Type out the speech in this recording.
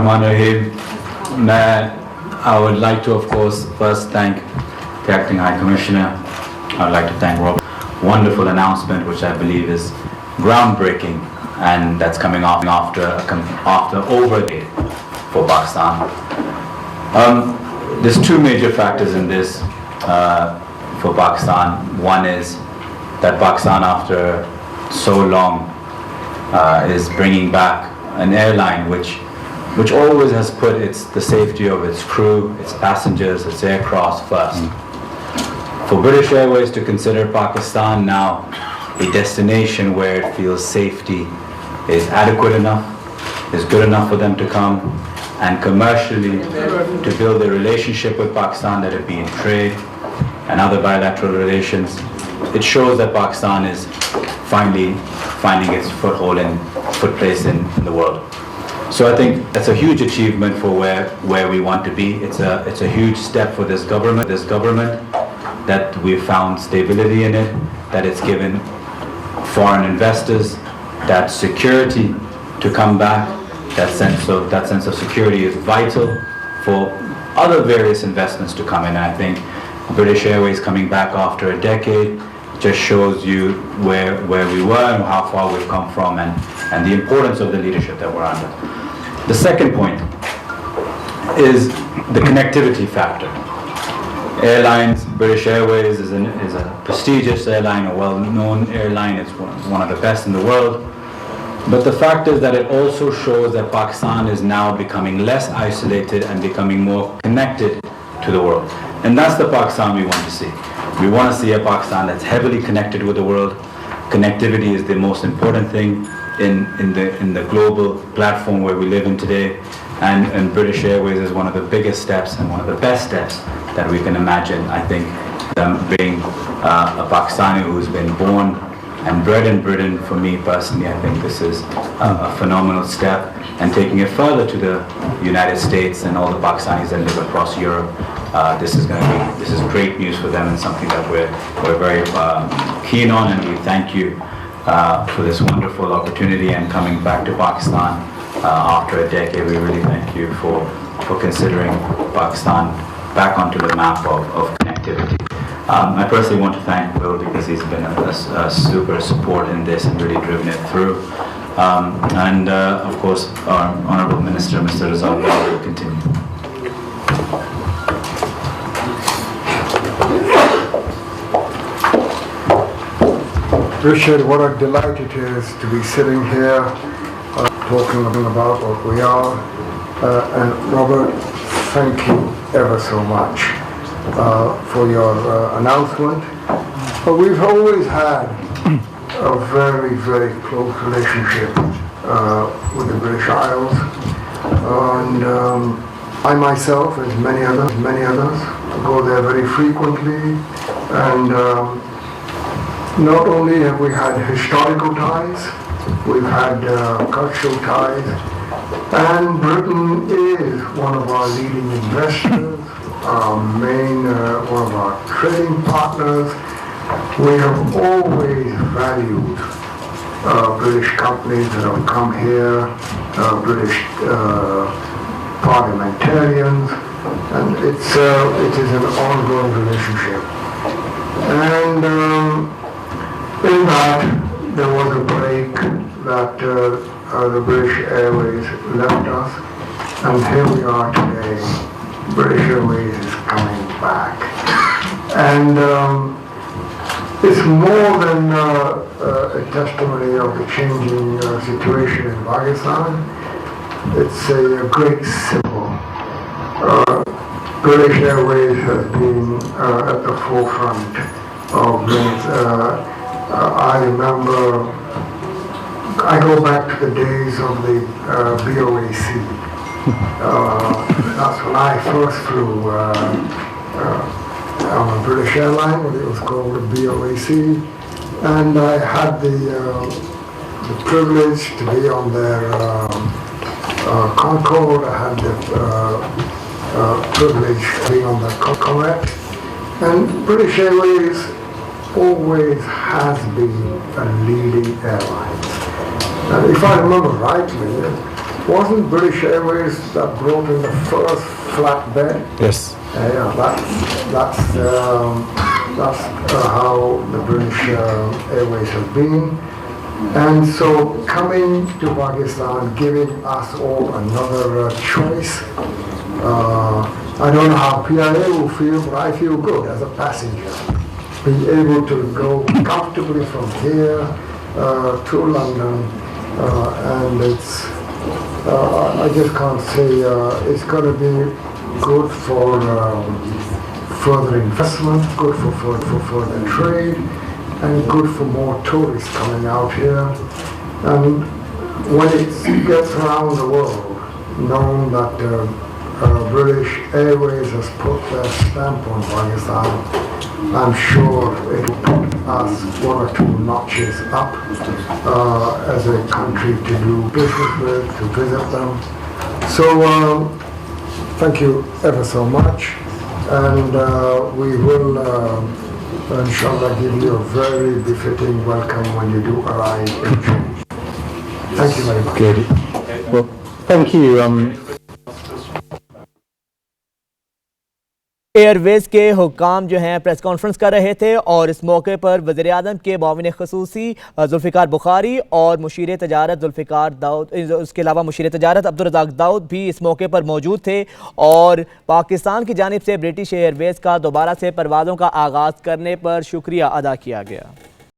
Rahim. I would like to, of course, first thank the Acting High Commissioner. I would like to thank Rob. Wonderful announcement, which I believe is groundbreaking, and that's coming off after over a decade for Pakistan. There's two major factors in this for Pakistan. One is that Pakistan, after so long, is bringing back an airline which always has put the safety of its crew, its passengers, its aircraft first. For British Airways to consider Pakistan now a destination where it feels safety is adequate enough, is good enough for them to come, and commercially to build a relationship with Pakistan, that it be in trade and other bilateral relations, it shows that Pakistan is finally finding its footplace in the world. So I think that's a huge achievement for where we want to be. It's a huge step for this government that we've found stability in it, that it's given foreign investors that security to come back. That sense of security is vital for other various investments to come in. I think British Airways coming back after a decade just shows you where we were and how far we've come from, and the importance of the leadership that we're under. The second point is the connectivity factor. Airlines, British Airways is a prestigious airline, a well-known airline. It's one of the best in the world. But the fact is that it also shows that Pakistan is now becoming less isolated and becoming more connected to the world. And that's the Pakistan we want to see. We want to see a Pakistan that's heavily connected with the world. Connectivity is the most important thing in the global platform where we live in today, and British Airways is one of the biggest steps and one of the best steps that we can imagine. I think being a Pakistani who's been born and bred in Britain, for me personally, I think this is a phenomenal step, and taking it further to the United States and all the Pakistanis that live across Europe, this is great news for them, and something that we're very keen on, and we thank you for this wonderful opportunity and coming back to Pakistan after a decade. We really thank you for considering Pakistan back onto the map of connectivity. I personally want to thank Will, because he's been a super support in this and really driven it through. And of course, our Honourable Minister, Mr. Riyasat will continue. Richard, what a delight it is to be sitting here talking about what we are. And Robert, thank you ever so much for your announcement. We've always had a very, very close relationship with the British Isles. And I myself, as many others, go there very frequently. And not only have we had historical ties, we've had cultural ties, and Britain is one of our leading investors, one of our trading partners. We have always valued British companies that have come here, British parliamentarians, and it is an ongoing relationship. And in that, there was a break that the British Airways left us, and here we are today. British Airways is coming back. And it's more than a testimony of the changing situation in Pakistan. It's a great symbol. British Airways has been at the forefront of this. I remember, I go back to the days of the BOAC. That's when I first flew on a British airline, when it was called the BOAC, and I had the privilege to be on their Concorde. I had the privilege of being on the Concorde, and British Airways always has been a leading airline. And if I remember rightly, Wasn't British Airways that brought in the first flatbed? Yes. Yeah, that's how the British Airways have been. And so coming to Pakistan, giving us all another choice. I don't know how PIA will feel, but I feel good as a passenger. Being able to go comfortably from here to London, and it's, I just can't say, it's going to be good for further investment, good for further trade, and good for more tourists coming out here. And when it gets around the world, known that British Airways has put their stamp on Pakistan, I'm sure it will put us one or two notches up as a country to do business with, to visit them. So thank you ever so much, and we will inshallah give you a very befitting welcome when you do arrive in June. Thank you very much. Good. Well, thank you. Airways के हुक्काम जो हैं press conference कर रहे थे और इस मौके पर वज़ीर-ए-आज़म के मुआविन ख़ुसूसी ज़ुल्फ़िकार बुखारी और मुशीर तजारत ज़ुल्फ़िकार दाऊद, उसके अलावा मुशीर तजारत अब्दुर्रज़ाक दाऊद भी इस मौके पर मौजूद थे और पाकिस्तान की जानिब से ब्रिटिश एयरवेज़ का दोबारा से परवाज़ों का आगाज़ करने पर शुक्रिया अदा किया गया।